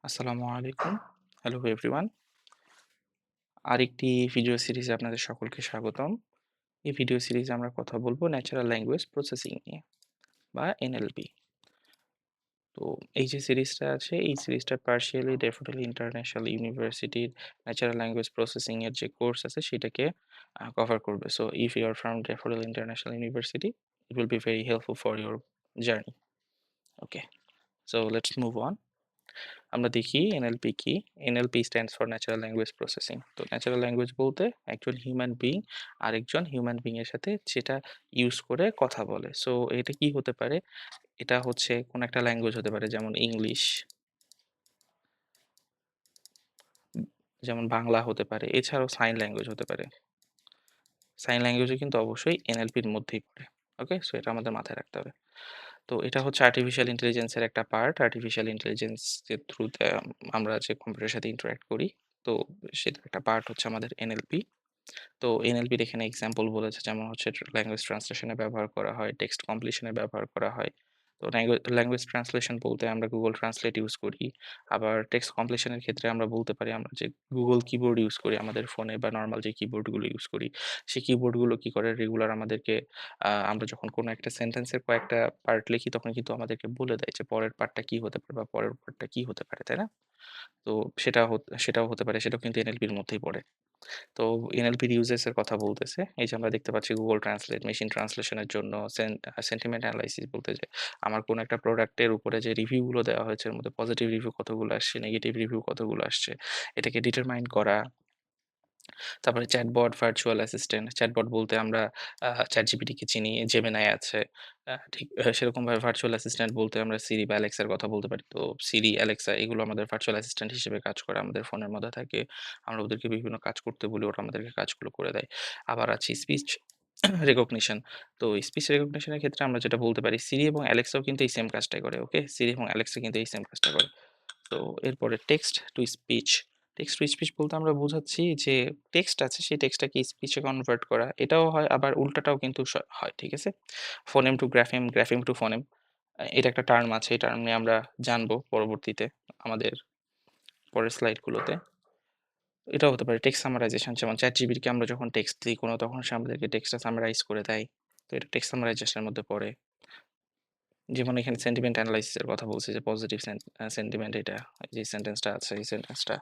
আসসালামু আলাইকুম। Hello everyone. আরেকটি ভিডিও সিরিজে আপনাদের সকলকে স্বাগতম। এই ভিডিও সিরিজে আমরা কথা বলব ন্যাচারাল ল্যাঙ্গুয়েজ প্রসেসিং নিয়ে বা এনএলপি। তো এই যে সিরিজটা আছে এই সিরিজটা পার্শিয়ালি ড্যাফোডিল ইন্টারন্যাশনাল ইউনিভার্সিটির ন্যাচারাল ল্যাঙ্গুয়েজ প্রসেসিং এর যে কোর্স আছে সেটাকে কভার করবে। So if you are from Daffodil International University it will be very helpful for your journey. Okay, so let's move on. আমরা দেখি এনএলপি কি। NLP stands for natural language processing. তো natural language বলতে একজন human being আরেকজন human being এর সাথে যেটা ইউজ করে কথা বলে। সো এটা কি হতে পারে? এটা হচ্ছে কোন একটা ল্যাঙ্গুয়েজ হতে পারে, যেমন ইংলিশ, যেমন বাংলা হতে পারে। এছাড়াও সাইন ল্যাঙ্গুয়েজ হতে পারে। সাইন ল্যাঙ্গুয়েজও কিন্তু অবশ্যই এনএলপির মধ্যেই পড়ে। ওকে? সো এটা আমাদের মাথায় রাখতে হবে। তো এটা হচ্ছে আর্টিফিশিয়াল ইন্টেলিজেন্সের একটা পার্ট। আর্টিফিশিয়াল ইন্টেলিজেন্স এর থ্রুতে আমরা যে কম্পিউটারের সাথে ইন্টারেক্ট করি। তো সেটার একটা পার্ট হচ্ছে আমাদের এনএলপি। তো এনএলপির এখানে এক্সাম্পল বলেছে, যেমন হচ্ছে ল্যাঙ্গুয়েজ ট্রান্সলেশনে ব্যবহার করা হয়, টেক্সট কমপ্লিশনে ব্যবহার করা হয়। তো ল্যাঙ্গুয়েজ ট্রান্সলেশন বলতে আমরা গুগল ট্রান্সলেট ইউজ করি। আবার টেক্সট কমপ্লিশনের ক্ষেত্রে আমরা বলতে পারি আমরা যে গুগল কিবোর্ড ইউজ করি আমাদের ফোনে, বা নরমাল যে কিবোর্ডগুলো ইউজ করি সেই কিবোর্ডগুলো কি করে রেগুলার আমাদেরকে আমরা যখন কোনো একটা সেন্টেন্সের কয়েকটা পার্ট লিখি তখন কিন্তু আমাদেরকে বলে দেয় যে পরের পার্টটা কি হতে পারে বা পরের পার্টটা কি হতে পারে, তাই না? তো সেটাও হতে পারে, সেটাও কিন্তু এনএলপির মধ্যেই পড়ে। তো এনএলপির ইউজেস এর কথা বলতেছে। এই যে আমরা দেখতে পাচ্ছি গুগল ট্রান্সলেট মেশিন ট্রান্সলেশনের জন্য সেন্টিমেন্ট অ্যানালাইসিস বলতে যে আমার কোনো একটা প্রোডাক্টের উপরে যে রিভিউ গুলো দেওয়া হয়েছে এর মধ্যে পজিটিভ রিভিউ কতগুলো আসছে, নেগেটিভ রিভিউ কতগুলো আসছে এটাকে ডিটারমাইন করা। তারপরে চ্যাটবট, ভার্চুয়াল অ্যাসিস্ট্যান্ট। চ্যাটবট বলতে আমরা ChatGPT কে চিনি, Gemini আছে। ঠিক সেরকমভাবে ভার্চুয়াল অ্যাসিস্ট্যান্ট বলতে আমরা Siri বা Alexa এর কথা বলতে পারি। তো Siri, Alexa এগুলো আমাদের ভার্চুয়াল অ্যাসিস্ট্যান্ট হিসেবে কাজ করে। আমাদের ফোনের মধ্যে থাকে। আমরা ওদেরকে বিভিন্ন কাজ করতে বলি, ওরা আমাদেরকে কাজগুলো করে দেয়। আবার আছে স্পিচ রেকগনিশন। তো স্পিচ রেকগনিশন এর ক্ষেত্রে আমরা যেটা বলতে পারি, Siri এবং Alexa ও কিন্তু এই সেম কাজটাই করে। ওকে? Siri এবং Alexa কিন্তু এই সেম কাজটা করে। তো এরপরে text to speech. Text to speech বলতে আমরা বোঝাচ্ছি যে টেক্সট আছে সেই টেক্সটটাকে স্পিচে কনভার্ট করা। এটাও হয়, আবার উল্টাটাও কিন্তু হয়। ঠিক আছে? Phoneme to grapheme, grapheme to phoneme. এটা একটা টার্ম আছে। এই টার্ম নিয়ে আমরা জানবো পরবর্তীতে আমাদের পরের স্লাইডগুলোতে। এটাও হতে পারে টেক্সট সামারাইজেশন, যেমন ChatGPT কে আমরা যখন টেক্সট দিই কোনো তখন সে আমাদেরকে টেক্সটটা সামারাইজ করে দেয়। তো এটা টেক্সট সামারাইজেশন এর মধ্যে পড়ে। যেমন এখানে সেন্টিমেন্ট এনালাইসিস এর কথা বলছি যে পজিটিভ সেন্টিমেন্ট, এটা যে সেন্টেন্সটা আছে এই সেন্টেন্সটা।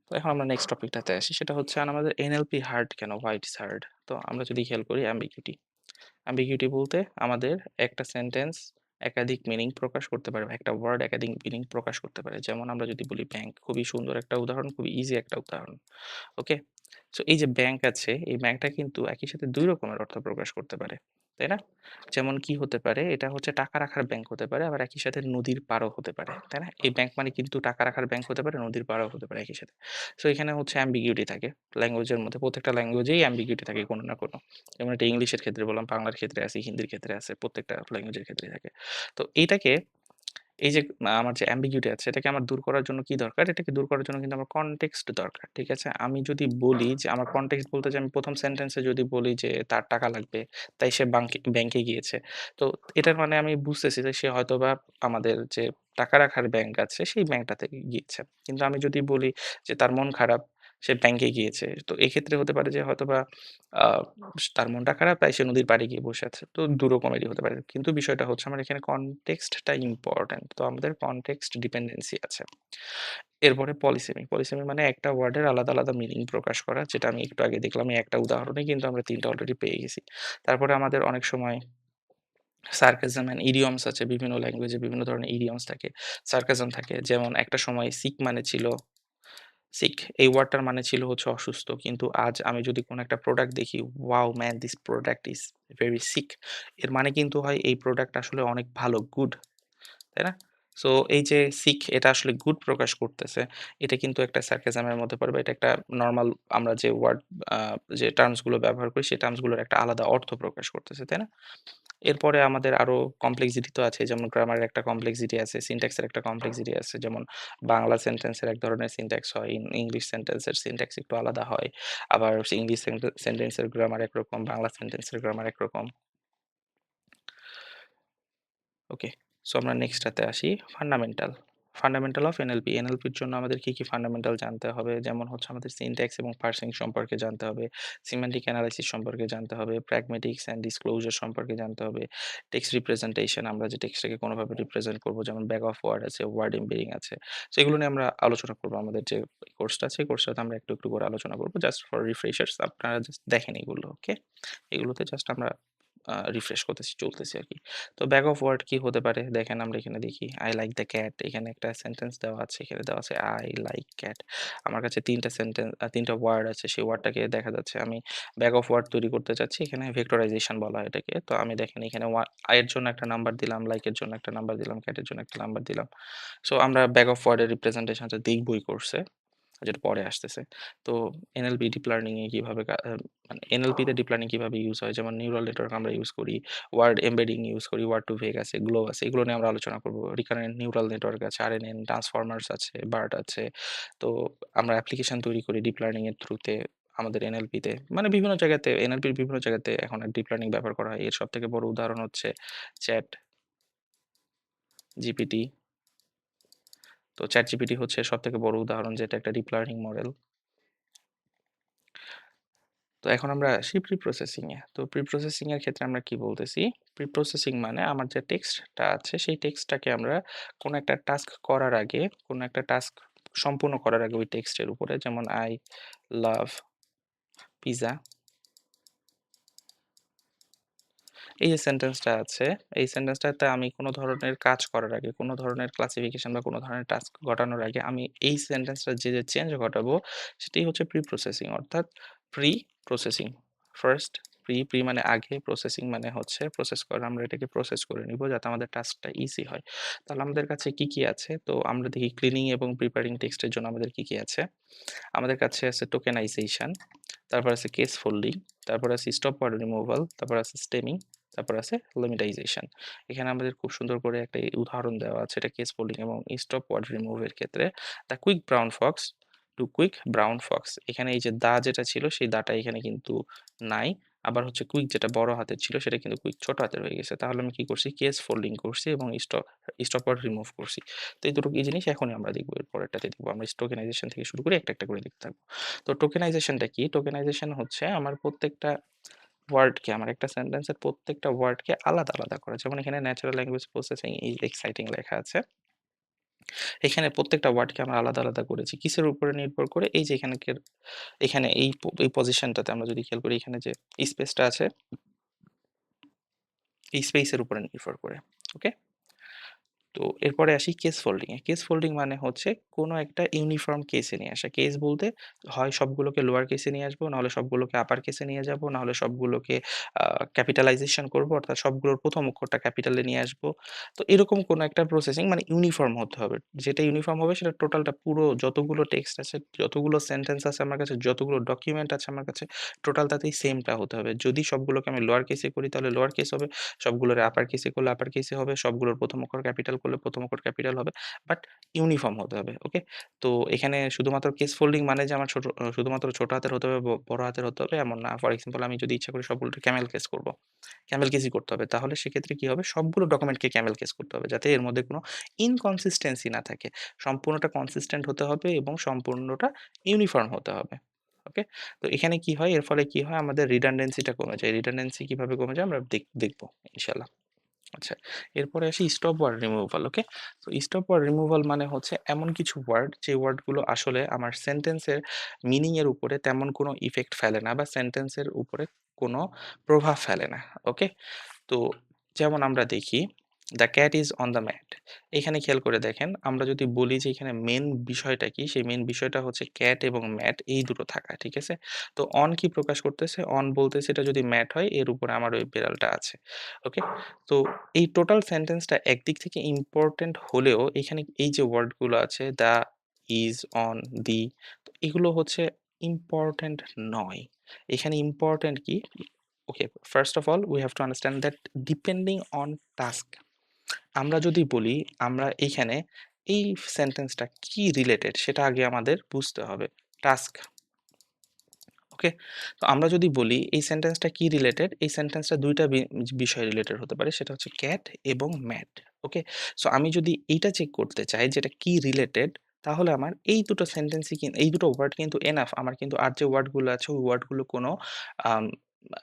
তো এখন আমরা নেক্সট টপিকটাতে আসি, সেটা হচ্ছে আমাদের এনএলপি হার্ড কেন, হোয়াই ইটস হার্ড। তো আমরা যদি খেয়াল করি অ্যাম্বিগুইটি। অ্যাম্বিগুইটি বলতে আমাদের একটা সেন্টেন্স একাধিক মিনিং প্রকাশ করতে পারে, বা একটা ওয়ার্ড একাধিক মিনিং প্রকাশ করতে পারে। যেমন আমরা যদি বলি ব্যাংক, খুবই সুন্দর একটা উদাহরণ, খুবই ইজি একটা উদাহরণ। ওকে? সো এই যে ব্যাংক আছে, এই ব্যাংকটা কিন্তু একই সাথে ২ রকমের অর্থ প্রকাশ করতে পারে। তাই না? যেমন কি হতে পারে? এটা হচ্ছে টাকা রাখার ব্যাংক হতে পারে, আবার একই সাথে নদীর পাড়ও হতে পারে। তাই না? এই ব্যাংক মানে কিন্তু টাকা রাখার ব্যাংক হতে পারে, নদীর পাড়ও হতে পারে একই সাথে। সো এখানে হচ্ছে অ্যাম্বিগুইটি থাকে। ল্যাঙ্গুয়েজের মধ্যে প্রত্যেকটা ল্যাঙ্গুয়েজেই অ্যাম্বিগুইটি থাকে কোনো না কোনো। যেমন এটা ইংলিশের ক্ষেত্রে বললাম, বাংলার ক্ষেত্রে আছে, হিন্দির ক্ষেত্রে আছে, প্রত্যেকটা ল্যাঙ্গুয়েজের ক্ষেত্রেই থাকে। তো এইটাকে এই যে আমার যে ambiguity আছে এটাকে আমার দূর করার জন্য কি দরকার? এটাকে দূর করার জন্য কিন্তু আমার কনটেক্সট দরকার। ঠিক আছে? আমি যদি বলি যে আমার কনটেক্সট বলতে যে আমি ১ম সেন্টেন্সে যদি বলি যে তার টাকা লাগবে, তাই সে ব্যাংকে গিয়েছে। তো এটার মানে আমি বুঝতেছি যে সে হয়তোবা আমাদের যে টাকা রাখার ব্যাংক আছে সেই ব্যাংকটাতে গিয়েছে। কিন্তু আমি যদি বলি যে তার মন খারাপ, সে ব্যাংকে গিয়েছে। তো এক্ষেত্রে হতে পারে যে হয়তোবা আ তার মনটা খারাপ তাই সে নদীর পাড়ে গিয়ে বসে আছে। তো ২ রকমেরই হতে পারে। কিন্তু বিষয়টা হচ্ছে আমার এখানে কনটেক্সটটা ইম্পোর্টেন্ট। তো আমাদের কনটেক্সট ডিপেন্ডেন্সি আছে। এরপরে পলিসেমি। পলিসেমি মানে একটা ওয়ার্ডের আলাদা, আলাদা মিনিং প্রকাশ করা। যেটা আমি একটু আগে দেখলাম এই একটা উদাহরণেই কিন্তু আমরা ৩ টা অলরেডি পেয়ে গেছি। তারপরে আমাদের অনেক সময় সার্কাসম অ্যান্ড ইডিয়মস আছে। বিভিন্ন ল্যাঙ্গুয়েজে বিভিন্ন ধরনের ইডিয়মস থাকে, সার্কাসম থাকে। যেমন একটা সময় সিক মানে ছিল সিক, এই ওয়ার্ডটার মানে ছিল হচ্ছে অসুস্থ। কিন্তু আজ আমি যদি কোনো একটা প্রোডাক্ট দেখি, wow man this product is very sick. এর মানে কিন্তু হয় এই প্রোডাক্ট আসলে অনেক ভালো, গুড। তাই না? সো এই যে সিক এটা আসলে গুড প্রকাশ করতেছে। এটা কিন্তু একটা সার্কাসম এর মধ্যে পড়ে, বা এটা একটা নরমাল আমরা যে ওয়ার্ড আ যে টার্মস গুলো ব্যবহার করি সেই টার্মস গুলোর একটা আলাদা অর্থ প্রকাশ করতেছে। তাই না? এরপরে আমাদের আরো কমপ্লেক্সিটি তো আছে। যেমন গ্রামারের একটা কমপ্লেক্সিটি আছে, সিনট্যাক্স এর একটা কমপ্লেক্সিটি আছে। যেমন বাংলা সেন্টেন্সের এক ধরনের সিনট্যাক্স হয়, ইংলিশ সেন্টেন্সের সিনট্যাক্স একটু আলাদা হয়। আবার ইংলিশ সেন্টেন্সের গ্রামার একরকম, বাংলা সেন্টেন্সের গ্রামার একরকম। ওকে। সো আমরা নেক্সটটাতে আসি, ফান্ডামেন্টাল। Fundamental of NLP. এনএলপির জন্য আমাদের কি, কি ফান্ডামেন্টাল জানতে হবে? যেমন হচ্ছে আমাদের সিনট্যাক্স এবং পার্সিং সম্পর্কে জানতে হবে, সিম্যান্টিক অ্যানালাইসিস সম্পর্কে জানতে হবে, প্র্যাগমেটিক্স অ্যান্ড ডিসক্লোজার সম্পর্কে জানতে হবে, টেক্সট রিপ্রেজেন্টেশন আমরা যে টেক্সটটাকে কোনোভাবে রিপ্রেজেন্ট করব, যেমন ব্যাক অফ ওয়ার্ড আছে, ওয়ার্ড এমবেডিং আছে। সো এগুলো নিয়ে আমরা আলোচনা করব। আমাদের যে কোর্সটা আছে, এই কোর্সটাতে আমরা একটু, একটু করে আলোচনা করব। জাস্ট ফর রিফ্রেশার্স আপনারা জাস্ট দেখেন এগুলো, ওকে? এগুলোতে জাস্ট আমরা রিফ্রেশ চলতেছি আরকি। তো ব্যাক অফ ওয়ার্ড কি হতে পারে? দেখেন আমরা এখানে দেখি আই লাইক দ্য ক্যাট, এখানে একটা সেন্টেন্স দেওয়া আছে। এখানে দেওয়া আছে আই লাইক ক্যাট। আমার কাছে ৩ টা ৩ টা ওয়ার্ড আছে। সেই ওয়ার্ডটাকে দেখা যাচ্ছে আমি ব্যাক অফ ওয়ার্ড তৈরি করতে চাচ্ছি। এখানে ভেক্টরাইজেশন বলা হয় এটাকে। তো আমি দেখেন এখানে আই এর জন্য একটা নাম্বার দিলাম, লাইক এর জন্য একটা নাম্বার দিলাম, ক্যাট এর জন্য একটা নাম্বার দিলাম। সো আমরা ব্যাক অফ ওয়ার্ড এর রিপ্রেজেন্টেশনটা দেখবই কোর্সে, যেটা পরে আসতেছে। তো এনএলপি ডিপ লার্নিং এ কিভাবে মানে এনএলপি তে ডিপ লার্নিং কিভাবে ইউজ হয়, যেমন নিউরাল নেটওয়ার্ক আমরা ইউজ করি, ওয়ার্ড এমবেডিং ইউজ করি, ওয়ার্ড টু ভেগ আছে, গ্লো আছে, এগুলো নিয়ে আমরা আলোচনা করব। রিকারেন্ট নিউরাল নেটওয়ার্ক আছে, আরএনএন, ট্রান্সফরমার্স আছে, বার্ট আছে। তো আমরা অ্যাপ্লিকেশন তৈরি করি ডিপ লার্নিং এর থ্রুতে আমাদের এনএলপি তে। মানে বিভিন্ন জায়গাতে এনএলপির বিভিন্ন জায়গাতে এখন ডিপ লার্নিং ব্যবহার করা হয়। এর সবথেকে বড় উদাহরণ হচ্ছে চ্যাট জিপিটি। তো চ্যাট জিপিটি হচ্ছে সবথেকে বড় উদাহরণ, যেটা একটা ডিপ লার্নিং মডেল। তো এখন আমরা আসি প্রি-প্রসেসিং এ। তো প্রি-প্রসেসিং এর ক্ষেত্রে আমরা কি বলতেছি? প্রি-প্রসেসিং মানে আমার যে টেক্সটটা আছে সেই টেক্সটটাকে আমরা কোনো একটা টাস্ক করার আগে, কোনো একটা টাস্ক সম্পূর্ণ করার আগে ওই টেক্সটের উপরে, যেমন I love pizza, এই যে সেন্টেন্সটা আছে, এই সেন্টেন্সটাতে আমি কোনো ধরনের কাজ করার আগে, কোনো ধরনের ক্লাসিফিকেশন বা কোনো ধরনের টাস্ক ঘটানোর আগে আমি এই সেন্টেন্সটার যে চেঞ্জ ঘটাবো সেটাই হচ্ছে প্রি-প্রসেসিং, অর্থাৎ প্রি-প্রসেসিং। ফার্স্ট প্রি মানে আগে, প্রসেসিং মানে হচ্ছে প্রসেস করা। আমরা এটাকে প্রসেস করে নিব যাতে আমাদের টাস্কটা ইজি হয়। তাহলে আমাদের কাছে কি, কি আছে? তো আমরা দেখি ক্লিনিং এবং প্রিপেয়ারিং টেক্সটের জন্য আমাদের কি, কি আছে? আমাদের কাছে আছে টোকেনাইজেশন, তারপর আছে কেস ফোল্ডিং, তারপর আছে স্টপ ওয়ার্ড রিমুভাল, তারপর আছে স্টেমিং, তারপর আছে লিমিটাইজেশন। এখানে আমাদের খুব সুন্দর করে একটা উদাহরণ দেওয়া আছে, এটা কেস ফোল্ডিং এবং স্টপ ওয়ার্ড রিমুভের ক্ষেত্রে। The quick brown fox to quick brown fox, এখানে এই যে দা যেটা ছিল সেই দাটা এখানে কিন্তু নাই। আবার হচ্ছে কুইক যেটা বড় হাতের ছিল সেটা কিন্তু কুইক ছোট হাতের হয়ে গেছে। তাহলে আমি কি করছি? কেস ফোল্ডিং করছি এবং স্টপ ওয়ার্ড রিমুভ করছি। তো এই দুটো কি জিনিস এখনই আমরা দেখবো, এর পরেরটাতে দেখবো। আমরা টোকেনাইজেশন থেকে শুরু করে একটা, একটা করে দেখতে থাকবো। তো টোকেনাইজেশনটা কি? টোকেনাইজেশন হচ্ছে আমার প্রত্যেকটা ওয়ার্ডকে, আমার একটা সেন্টেন্সের প্রত্যেকটা ওয়ার্ডকে আলাদা, আলাদা করা। যেমন এখানে natural language processing is exciting লেখা আছে। এখানে প্রত্যেকটা ওয়ার্ডকে আমরা আলাদা, আলাদা করেছি। কিসের উপরে নির্ভর করে? এই যে এখানে এই পজিশনটাতে আমরা যদি খেয়াল করি, এখানে যে স্পেসটা আছে, এই স্পেসের উপরে নির্ভর করে। ওকে? তো এরপরে আসি কেস ফোল্ডিং এ। কেস ফোল্ডিং মানে হচ্ছে কোনো একটা ইউনিফর্ম কেসে নিয়ে আসা। কেস বলতে হয় সবগুলোকে লোয়ার কেসে নিয়ে আসবো, নাহলে সবগুলোকে আপার কেসে নিয়ে যাবো, নাহলে সবগুলোকে ক্যাপিটালাইজেশন করবো, অর্থাৎ সবগুলোর প্রথম অক্ষরটা ক্যাপিটালে নিয়ে আসবো। তো এরকম কোনো একটা প্রসেসিং মানে ইউনিফর্ম হতে হবে। যেটা ইউনিফর্ম হবে সেটা টোটালটা পুরো যতগুলো টেক্সট আছে, যতগুলো সেন্টেন্স আছে আমার কাছে, যতগুলো ডকুমেন্ট আছে আমার কাছে, টোটালটাতেই সেমটা হতে হবে। যদি সবগুলোকে আমি লোয়ার কেসে করি তাহলে লোয়ার কেস হবে, সবগুলোর আপার কেসে করলে আপার কেসে হবে, সবগুলোর প্রথম অক্ষর ক্যাপিটাল করলে প্রথম অক্ষর ক্যাপিটাল হবে। বাট ইউনিফর্ম হতে হবে। ওকে? তো এখানে শুধুমাত্র কেস ফোল্ডিং মানে যে আমার শুধুমাত্র ছোট হাতের হতে হবে, বড় হাতের হতে হবে এমন না। ফর এক্সাম্পল আমি যদি ইচ্ছা করি সবগুলোকে ক্যামেল কেস করব। ক্যামেল কেসই করতে হবে। তাহলে সেক্ষেত্রে কি হবে? সবগুলো ডকুমেন্টকে ক্যামেল কেস করতে হবে। যাতে এর মধ্যে কোনো ইনকনসিস্টেন্সি না থাকে। সম্পূর্ণটা কনসিস্টেন্ট হতে হবে এবং সম্পূর্ণটা ইউনিফর্ম হতে হবে। ওকে? তো এখানে কি হয়? এর ফলে কি হয়? আমাদের রিডানডেন্সিটা কমে যায়। রিডানডেন্সি কিভাবে কমে যায়? আমরা দেখব ইনশাআল্লাহ। আচ্ছা, এরপরে আসি স্টপ ওয়ার্ড রিমুভাল। ওকে? তো স্টপ ওয়ার্ড রিমুভাল মানে হচ্ছে এমন কিছু ওয়ার্ড যে ওয়ার্ডগুলো আসলে আমার সেন্টেন্সের মিনিং এর উপরে তেমন কোনো ইফেক্ট ফেলে না বা সেন্টেন্সের উপরে কোনো প্রভাব ফেলে না। ওকে? তো যেমন আমরা দেখি the cat is on the mat. এখানে খেয়াল করে দেখেন, আমরা যদি বলি যে এখানে মেন বিষয়টা কি, সেই মেন বিষয়টা হচ্ছে ক্যাট এবং ম্যাট এই দুটো থাকা। ঠিক আছে? তো অন কি প্রকাশ করতেছে? অন বলতেছে এটা যদি ম্যাট হয় এর উপরে আমার ওই বিড়ালটা আছে। ওকে? তো এই টোটাল সেন্টেন্সটা একদিক থেকে ইম্পোর্টেন্ট হলেও এখানে এই যে ওয়ার্ডগুলো আছে দ্য, ইজ, অন, দি, তো এগুলো হচ্ছে ইম্পোর্টেন্ট নয়। এখানে ইম্পোর্টেন্ট কি? Okay, first of all we have to understand that depending on task, আমরা যদি বলি আমরা এইখানে এই সেন্টেন্সটা কি রিলেটেড সেটা আগে আমাদের বুঝতে হবে। টাস্ক, ওকে? তো আমরা যদি বলি এই সেন্টেন্সটা কি রিলেটেড? এই সেন্টেন্সটা ২ টা বিষয় রিলেটেড হতে পারে। সেটা হচ্ছে ক্যাট এবং ম্যাট। ওকে? সো আমি যদি এইটা চেক করতে চাই যে এটা কি রিলেটেড, তাহলে আমার এই দুটো সেন্টেন্সই এই দুটো ওয়ার্ড কিন্তু এনাফ। আমার কিন্তু আর যে ওয়ার্ড গুলো আছে ওই ওয়ার্ড গুলো কোনো আম আ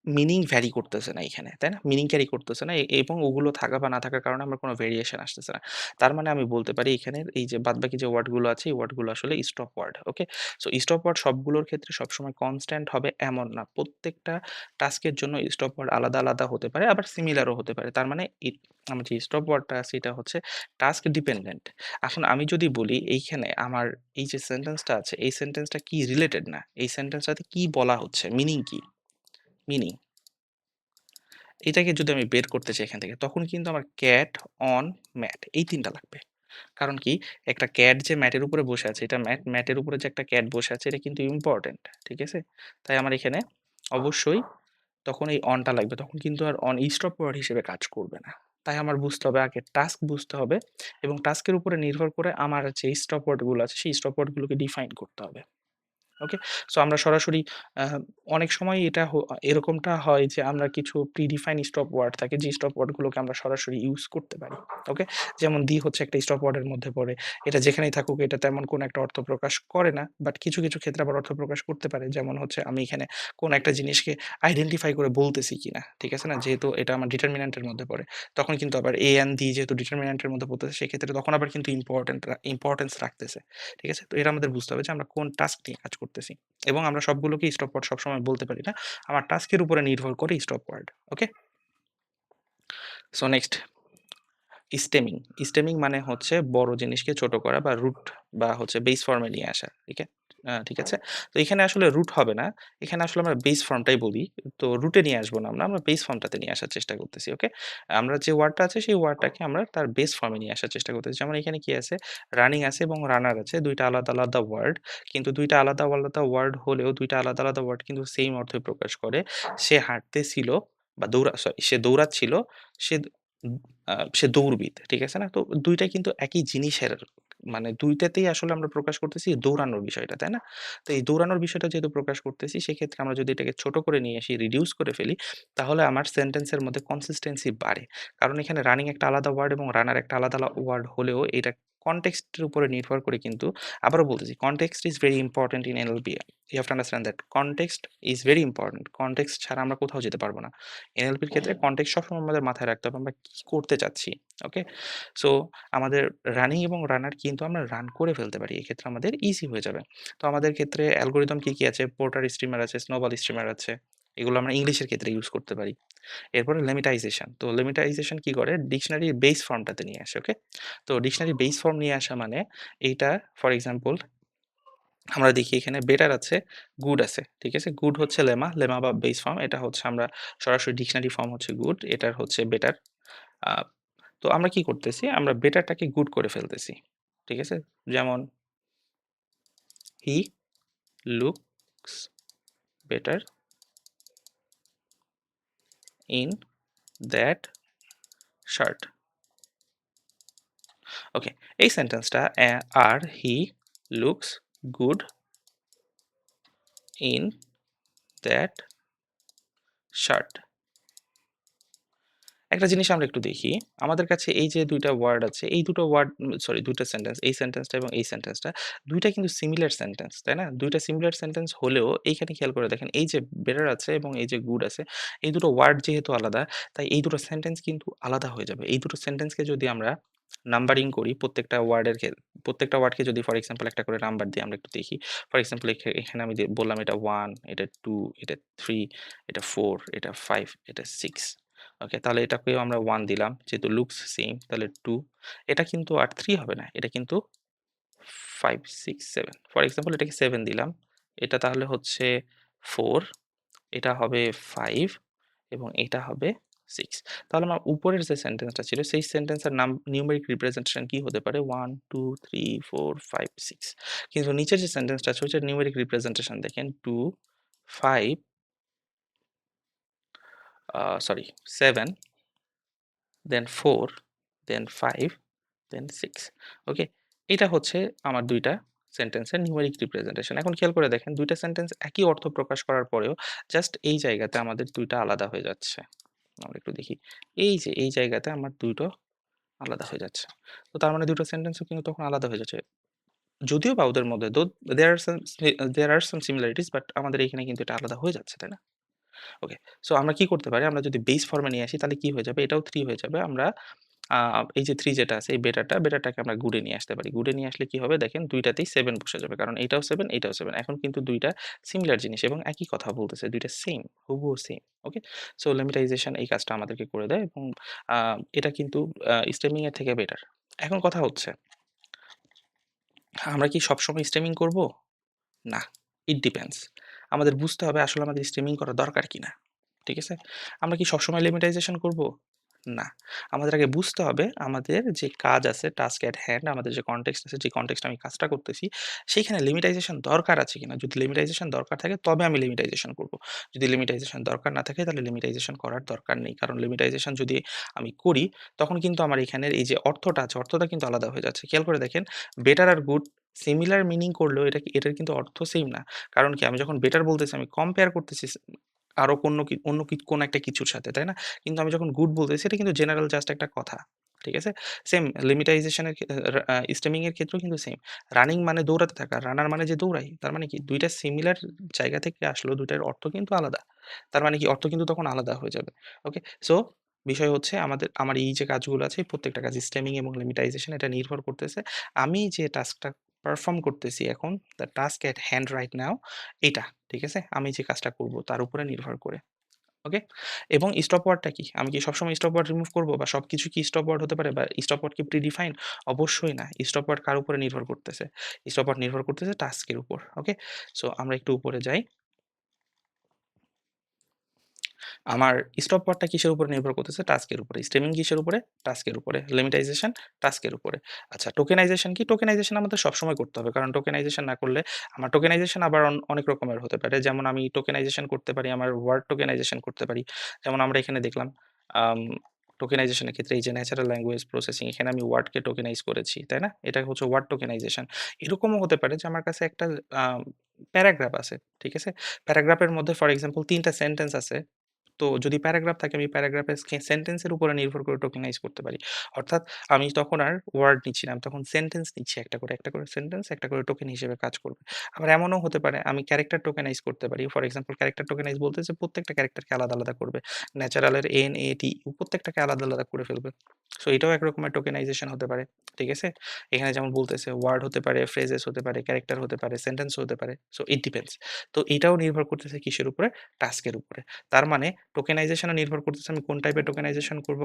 মিনিং ভ্যারি করতেছে না এখানে, তাই না? মিনিং ক্যারি করতেছে না এবং ওগুলো থাকা বা না থাকার কারণে আমার কোনো ভেরিয়েশন আসতেছে না। তার মানে আমি বলতে পারি এখানের এই যে বাদবাকি যে ওয়ার্ডগুলো আছে এই ওয়ার্ডগুলো আসলে stop word. Okay? So stop word সবগুলোর ক্ষেত্রে সবসময় কনস্ট্যান্ট হবে এমন না। প্রত্যেকটা টাস্কের জন্য স্টপ ওয়ার্ড আলাদা, আলাদা হতে পারে আবার সিমিলারও হতে পারে। তার মানে আমার যে স্টপ ওয়ার্ডটা আছে এটা হচ্ছে টাস্ক ডিপেন্ডেন্ট। এখন আমি যদি বলি এইখানে আমার এই যে সেন্টেন্সটা আছে এই সেন্টেন্সটা কি রিলেটেড না। এই সেন্টেন্সটাতে কি বলা হচ্ছে? মিনিং কি? মিনিং এটাকে যদি আমি বের করতে চাই এখান থেকে, তখন কিন্তু আমার ক্যাট, অন, ম্যাট এই ৩ টা লাগবে। কারণ কি? একটা ক্যাট যে ম্যাটের উপরে বসে আছে, এটা ম্যাটের উপরে যে একটা ক্যাট বসে আছে, এটা কিন্তু ইম্পোর্টেন্ট। ঠিক আছে? তাই আমার এখানে অবশ্যই তখন এই অনটা লাগবে। তখন কিন্তু আর অন স্টপ ওয়ার্ড হিসেবে কাজ করবে না। তাই আমার বুঝতে হবে আগে টাস্ক বুঝতে হবে এবং টাস্কের উপরে নির্ভর করে আমার যে স্টপ ওয়ার্ড গুলো আছে, সেই স্টপ ওয়ার্ড গুলোকে ডিফাইন করতে হবে। ওকে? সো আমরা সরাসরি আ অনেক সময় এটা এরকমটা হয় যে আমরা কিছু প্রিডিফাইন স্টপ ওয়ার্ড থাকে যে স্টপ ওয়ার্ড গুলোকে আমরা সরাসরি ইউজ করতে পারি। ওকে? যেমন দি হচ্ছে একটা স্টপ ওয়ার্ড এর মধ্যে পড়ে। এটা যেখানেই থাকুক এটা তেমন কোনো একটা অর্থ প্রকাশ করে না। বাট কিছু, কিছু ক্ষেত্রে আবার অর্থ প্রকাশ করতে পারে। যেমন হচ্ছে আমি এখানে কোনো একটা জিনিসকে আইডেন্টিফাই করে বলতেছি কিনা। ঠিক আছে না? যেহেতু এটা আমার ডিটারমিন্যান্ট এর মধ্যে পড়ে। তখন কিন্তু আবার এ অ্যান্ড দি যেহেতু ডিটারমিন্যান্ট এর মধ্যে পড়তেছে সেক্ষেত্রে তখন আবার কিন্তু ইম্পোর্টেন্স রাখতেছে। ঠিক আছে? তো এটা আমাদের বুঝতে হবে যে আমরা কোন টাস্ক নিয়ে কাজ করতেছি। এবং আমরা সবগুলোকে স্টপ ওয়ার্ড সবসময় বলতে পারি না। আমার টাস্কের উপরে নির্ভর করে stop word. Okay? So next stemming. Stemming মানে হচ্ছে বড় জিনিসকে ছোট করা বা রুট বা হচ্ছে বেস ফর্মে নিয়ে আসা। ঠিক আছে? তো এখানে আসলে রুট হবে না। এখানে আসলে আমরা বেস ফর্মটাই বলি। তো রুটে নিয়ে আসবো না আমরা বেস ফর্মটাতে নিয়ে আসার চেষ্টা করতেছি। ওকে? আমরা যে ওয়ার্ডটা আছে সেই ওয়ার্ডটাকে আমরা তার বেস ফর্মে নিয়ে আসার চেষ্টা করতেছি। যেমন এখানে কি আছে? রানিং আছে এবং রানার আছে। ২ টা আলাদা, আলাদা ওয়ার্ড। কিন্তু ২ টা আলাদা, আলাদা ওয়ার্ড হলেও ২ টা আলাদা, আলাদা ওয়ার্ড কিন্তু সেইম অর্থই প্রকাশ করে। সে হাঁটতেছিল বা সে দৌড়াচ্ছিল। সে সে দৌড়বিদ। ঠিক আছে না? তো ২ টাই কিন্তু একই জিনিসের মানে ২ টাতেই আসলে আমরা প্রকাশ করতেছি দৌড়ানোর বিষয়টা, তাই না? তো এই দৌড়ানোর বিষয়টা যেহেতু প্রকাশ করতেছি সেক্ষেত্রে আমরা যদি এটাকে ছোট করে নিয়ে আসি, রিডিউস করে ফেলি তাহলে আমার সেন্টেন্সের মধ্যে কনসিস্টেন্সি বাড়ে। কারণ এখানে রানিং একটা আলাদা ওয়ার্ড এবং রানার একটা আলাদা ওয়ার্ড হলেও এটা কনটেক্সট এর উপরে নির্ভর করে কিন্তু আবারও বলতেছি context is very important in NLP. You have to understand that context is very important. Context ছাড়া আমরা কোথাও যেতে পারব না। এনএলপির ক্ষেত্রে কনটেক্সট সবসময় আমাদের মাথায় রাখতে হবে আমরা কি করতে চাচ্ছি। ওকে? সো আমাদের রানিং এবং রানার কিন্তু আমরা রান করে ফেলতে পারি। এক্ষেত্রে আমাদের ইজি হয়ে যাবে। তো আমাদের ক্ষেত্রে অ্যালগরিদম কি, কি আছে? পোর্টার স্ট্রিমার আছে, স্নোবল স্ট্রিমার আছে। এগুলো আমরা ইংলিশের ক্ষেত্রে ইউজ করতে পারি। এরপরে লেমিটাইজেশন। তো লেমিটাইজেশন কি করে? ডিকশনারির বেস ফর্মটাতে নিয়ে আসে। ওকে? তো ডিকশনারির বেস ফর্ম নিয়ে আসা মানে এইটা ফর এক্সাম্পল আমরা দেখি এখানে বেটার আছে, গুড আছে। ঠিক আছে? গুড হচ্ছে লেমা বা বেস ফর্ম। এটা হচ্ছে আমরা সরাসরি ডিকশনারি ফর্ম হচ্ছে গুড, এটার হচ্ছে বেটার। আ তো আমরা কি করতেছি? আমরা বেটারটাকে গুড করে ফেলতেছি। ঠিক আছে? যেমন he looks better in that shirt. Okay. এই সেন্টেন্সটা আর he looks good in that shirt. একটা জিনিস আমরা একটু দেখি। আমাদের কাছে এই যে ২ টা ওয়ার্ড আছে, এই দুটো ওয়ার্ড সরি ২ টা সেন্টেন্স, এই সেন্টেন্সটা এবং এই সেন্টেন্সটা ২ টা কিন্তু সিমিলার সেন্টেন্স, তাই না? ২ টা সিমিলার সেন্টেন্স হলেও এইখানে খেয়াল করে দেখেন এই যে বেটার আছে এবং এই যে গুড আছে, এই দুটো ওয়ার্ড যেহেতু আলাদা, তাই এই দুটো সেন্টেন্স কিন্তু আলাদা হয়ে যাবে। এই দুটো সেন্টেন্সকে যদি আমরা নাম্বারিং করি প্রত্যেকটা ওয়ার্ডকে যদি ফর এক্সাম্পল একটা করে নাম্বার দিয়ে আমরা একটু দেখি। ফর এক্সাম্পল এখানে আমি বললাম এটা 1, এটা 2, এটা 3, এটা 4, এটা 5, এটা 6। ওকে, তাহলে এটাকেও আমরা 1 দিলাম। যেহেতু লুকস সেইম তাহলে 2। এটা কিন্তু আর 3 হবে না। এটা কিন্তু 5, 6, 7 ফর এক্সাম্পল এটাকে 7 দিলাম। এটা তাহলে হচ্ছে 4, এটা হবে 5 এবং এটা হবে 6। তাহলে আমার উপরের যে সেন্টেন্সটা ছিল সেই সেন্টেন্সের নিউমেরিক রিপ্রেজেন্টেশন কি হতে পারে? 1, 2, 3, 4, 5, 6। কিন্তু নিচের যে সেন্টেন্সটা আছে ওইটার নিউমেরিক রিপ্রেজেন্টেশন দেখেন 2, 5 সরি 7 দেন 4 দেন 5 দেন 6। ওকে? এটা হচ্ছে আমার ২ টা সেন্টেন্সের নিউমেরিক রিপ্রেজেন্টেশন। এখন খেয়াল করে দেখেন ২ টা সেন্টেন্স একই অর্থ প্রকাশ করার পরেও জাস্ট এই জায়গাতে আমাদের ২ টা আলাদা হয়ে যাচ্ছে। আমরা একটু দেখি। এই যে এই জায়গাতে আমার ২ টো আলাদা হয়ে যাচ্ছে। তো তার মানে ২ টো সেন্টেন্সও কিন্তু তখন আলাদা হয়ে যাচ্ছে। যদিও বা ওদের মধ্যে there are some similarities but আমাদের এখানে কিন্তু এটা আলাদা হয়ে যাচ্ছে, তাই না? ওকে। সো আমরা কি করতে পারি? আমরা যদি বেস ফর্ম এ নিয়ে আসি তাহলে কি হয়ে যাবে? এটাও ৩ হয়ে যাবে। আমরা আ এই যে ৩ যেটা আছে এই বেটাটাকে আমরা গুডে নিয়ে আসতে পারি। গুডে নিয়ে আসলে কি হবে? দেখেন ২ টাতেই ৭ বসে যাবে। কারণ এইটাও ৭, এইটাও ৭। এখন কিন্তু ২ টা সিমিলার জিনিস এবং একই কথা বলতেছে। ২ টা সেম, হুবহু সেম। ওকে? সো লেমিটাইজেশন এই কাজটা আমাদেরকে করে দেয় এবং আ এটা কিন্তু স্টেমিং এর থেকে বেটার। এখন কথা হচ্ছে, আমরা কি সবসময় স্টেমিং করব? না, ইট ডিপেন্ডস। আমাদের বুঝতে হবে আসলে আমাদের স্ট্রিমিং করা দরকার কিনা। ঠিক আছে? আমরা কি সবসময় লিমিটাইজেশন করব? না। আমাদের আগে বুঝতে হবে আমাদের যে কাজ আছে টাস্ক এট হ্যান্ড আমাদের যে কনটেক্সট আছে যে কনটেক্সটে আমি কাজটা করতেছি সেইখানে লিমিটাইজেশন দরকার আছে কিনা? যদি লিমিটাইজেশন দরকার থাকে তবে আমি লিমিটাইজেশন করব। যদি লিমিটাইজেশন দরকার না থাকে তাহলে লিমিটাইজেশন করার দরকার নেই। কারণ লিমিটাইজেশন যদি আমি করি তখন কিন্তু আমার এখানের এই যে অর্থটা আছে অর্থটা কিন্তু আলাদা হয়ে যাচ্ছে। খেয়াল করে দেখেন বেটার আর গুড সিমিলার মিনিং করলেও এটার কিন্তু অর্থ সেম না। কারণ কি আমি যখন বেটার বলতেছি আমি কম্পেয়ার করতেছি আরো কোনো একটা কিছুর সাথে, তাই না? কিন্তু আমি যখন গুড বলতেছি এটা কিন্তু জেনারেল জাস্ট একটা কথা। ঠিক আছে? সেম লিমিটাইজেশন এর স্টেমিং এর ক্ষেত্রেও কিন্তু সেম। রানিং মানে দৌড়াতে থাকা, রানার মানে যে দৌড়াই। তার মানে কি ২ টা সিমিলার জায়গা থেকে আসলেও ২ টার অর্থ কিন্তু আলাদা। তার মানে কি অর্থ কিন্তু তখন আলাদা হয়ে যাবে। ওকে? সো বিষয় হচ্ছে আমার এই যে কাজগুলো আছে এই প্রত্যেকটা কাজ স্টেমিং এবং লিমিটাইজেশন এটা নির্ভর করতেছে আমি যে টাস্কটা পারফর্ম করতেছি এখন, the task at hand right now এটা। ঠিক আছে? আমি যে কাজটা করব তার উপরে নির্ভর করে। ওকে? এবং স্টপ ওয়ার্ডটা কি? আমি কি সবসময় স্টপ ওয়ার্ড রিমুভ করব বা সবকিছু কি স্টপ ওয়ার্ড হতে পারে বা স্টপ ওয়ার্ড কি প্রিডিফাইন্ড? অবশ্যই না। স্টপ ওয়ার্ড কার উপরে নির্ভর করতেছে? স্টপ ওয়ার্ড নির্ভর করতেছে টাস্কের উপর। ওকে? সো আমরা একটু উপরে যাই। আমার স্টপ ওয়ার্ডটা কিসের উপরে নির্ভর করতেছে? টাস্কের উপরে। স্টেমিং কিসের উপরে? টাস্কের উপরে। লিমিটাইজেশন টাস্কের উপরে। আচ্ছা টোকেনাইজেশন কি? টোকেনাইজেশন আমাদের সবসময় করতে হবে। কারণ টোকেনাইজেশন না করলে আমার টোকেনাইজেশন আবার অনেক রকমের হতে পারে। যেমন আমি টোকেনাইজেশন করতে পারি, আমার ওয়ার্ড টোকেনাইজেশন করতে পারি। যেমন আমরা এখানে দেখলাম আম টোকেনাইজেশন এর ক্ষেত্রে এই যে ন্যাচারাল ল্যাঙ্গুয়েজ প্রসেসিং এখানে আমি ওয়ার্ডকে টোকেনাইজ করেছি। তাই না? এটা হচ্ছে ওয়ার্ড টোকেনাইজেশন। এরকমও হতে পারে যে আমার কাছে একটা আ প্যারাগ্রাফ আছে। ঠিক আছে? প্যারাগ্রাফের মধ্যে ফর এক্সাম্পল ৩ টা সেন্টেন্স আছে। তো যদি প্যারাগ্রাফ থাকে আমি প্যারাগ্রাফের সেন্টেন্সের উপরে নির্ভর করে টোকেনাইজ করতে পারি। অর্থাৎ আমি তখন আর ওয়ার্ড নিচ্ছি না। আমি তখন সেন্টেন্স নিচ্ছি একটা করে সেন্টেন্স, একটা করে টোকেন হিসেবে কাজ করবে। আবার এমনও হতে পারে আমি ক্যারেক্টার টোকেনাইজ করতে পারি। ফর এক্সাম্পল ক্যারেক্টার টোকেনাইজ বলতেছে প্রত্যেকটা ক্যারেক্টারকে আলাদা, আলাদা করবে। ন্যাচারাল এর এন, এ, টি প্রত্যেকটাকে আলাদা, আলাদা করে ফেলবে। সো এটাও এক রকমের টোকেনাইজেশন হতে পারে। ঠিক আছে? এখানে যেমন বলতেছে ওয়ার্ড হতে পারে, ফ্রেজেস হতে পারে, ক্যারেক্টার হতে পারে, সেন্টেন্স হতে পারে। So it depends. তো এটাও নির্ভর করতেছে কিসের উপরে? টাস্কের উপরে। তার মানে টোকেনাইজেশন ও নির্ভর করতেছে আমি কোন টাইপের টোকেনাইজেশন করব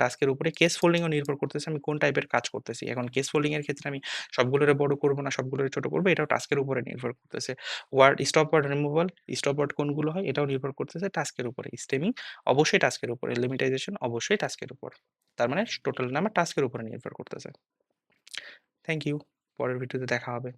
টাস্কের উপরে। কেস ফোল্ডিং ও নির্ভর করতেছে আমি কোন টাইপের কাজ করতেছি। এখন কেস ফোল্ডিং এর ক্ষেত্রে আমি সবগুলোরে বড় করব না সবগুলোরে ছোট করব এটাও টাস্কের উপরে নির্ভর করতেছে। Stop word removal, stop word কোনগুলো হয় এটাও নির্ভর করতেছে টাস্কের উপরে। স্টেমিং অবশ্যই টাস্কের উপরে, লিমিটাইজেশন অবশ্যই টাস্কের উপর। তার মানে টোটাল আমার টাস্কের উপরে নির্ভর করতেছে। Thank you. পরের ভিডিওতে দেখা হবে।